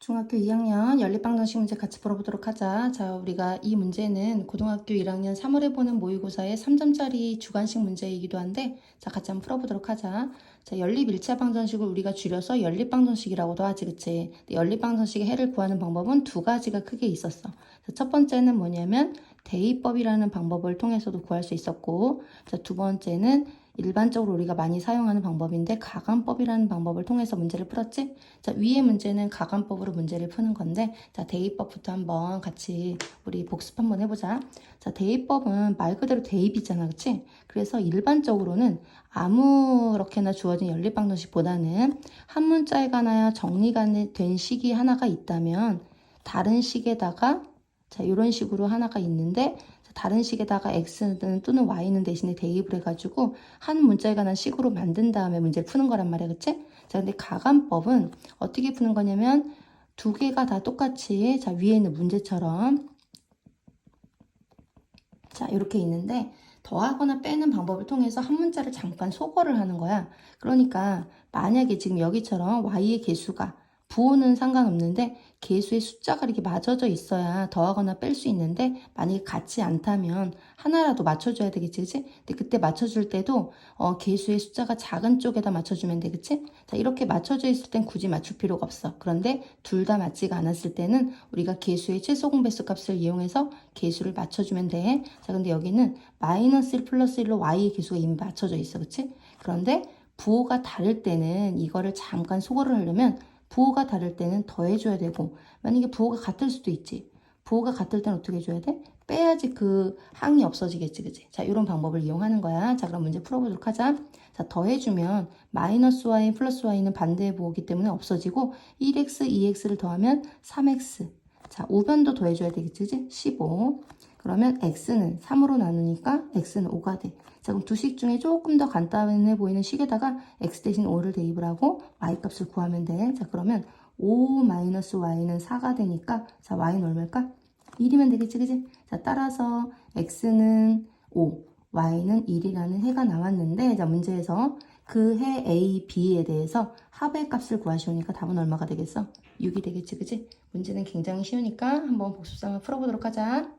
중학교 2학년 연립방정식 문제 같이 풀어보도록 하자. 자, 우리가 이 문제는 고등학교 1학년 3월에 보는 모의고사의 3점짜리 주관식 문제이기도 한데, 자, 같이 한번 풀어보도록 하자. 자, 연립 1차 방정식을 우리가 줄여서 연립방정식이라고도 하지, 그치? 연립방정식의 해를 구하는 방법은 두 가지가 크게 있었어. 자, 첫 번째는 뭐냐면 대입법이라는 방법을 통해서도 구할 수 있었고, 자, 두 번째는 일반적으로 우리가 많이 사용하는 방법인데 가감법이라는 방법을 통해서 문제를 풀었지? 자, 위의 문제는 가감법으로 문제를 푸는 건데, 자, 대입법부터 한번 같이 우리 복습 한번 해보자. 자, 대입법은 말 그대로 대입이잖아, 그치? 그래서 일반적으로는 아무렇게나 주어진 연립방정식보다는 한 문자에 관하여 정리가 된 식이 하나가 있다면 다른 식에다가 자, 이런 식으로 하나가 있는데 다른 식에다가 x는 또는 y는 대신에 대입을 해가지고 한 문자에 관한 식으로 만든 다음에 문제를 푸는 거란 말이야, 그치? 자, 근데 가감법은 어떻게 푸는 거냐면 두 개가 다 똑같이 자, 위에 있는 문제처럼 자, 이렇게 있는데 더하거나 빼는 방법을 통해서 한 문자를 잠깐 소거를 하는 거야. 그러니까 만약에 지금 여기처럼 y의 개수가 부호는 상관없는데 개수의 숫자가 이렇게 맞춰져 있어야 더하거나 뺄 수 있는데 만약에 같지 않다면 하나라도 맞춰줘야 되겠지, 그치? 근데 그때 맞춰줄 때도 개수의 숫자가 작은 쪽에다 맞춰주면 돼, 그치? 자, 이렇게 맞춰져 있을 땐 굳이 맞출 필요가 없어. 그런데 둘 다 맞지가 않았을 때는 우리가 개수의 최소 공배수 값을 이용해서 개수를 맞춰주면 돼. 자, 근데 여기는 마이너스 1 플러스 1로 y의 개수가 이미 맞춰져 있어, 그치? 그런데 부호가 다를 때는 이거를 잠깐 소거를 하려면 부호가 다를 때는 더해줘야 되고 만약에 부호가 같을 수도 있지. 부호가 같을 때는 어떻게 해줘야 돼? 빼야지 그 항이 없어지겠지, 그치? 자, 이런 방법을 이용하는 거야. 자, 그럼 문제 풀어보도록 하자. 자, 더해주면 마이너스 y 플러스 y는 반대의 부호이기 때문에 없어지고 1x, 2x를 더하면 3x. 자, 우변도 더해줘야 되겠지, 그치? 15. 그러면 x는 3으로 나누니까 x는 5가 돼. 자, 그럼 두 식 중에 조금 더 간단해 보이는 식에다가 x 대신 5를 대입을 하고 y 값을 구하면 돼. 자, 그러면 5 마이너스 y는 4가 되니까 자, y는 얼마일까? 1이면 되겠지, 그지? 자, 따라서 x는 5, y는 1이라는 해가 나왔는데 자, 문제에서 그 해 A, B에 대해서 합의 값을 구하시오니까 답은 얼마가 되겠어? 6이 되겠지, 그지? 문제는 굉장히 쉬우니까 한번 복습상을 풀어보도록 하자.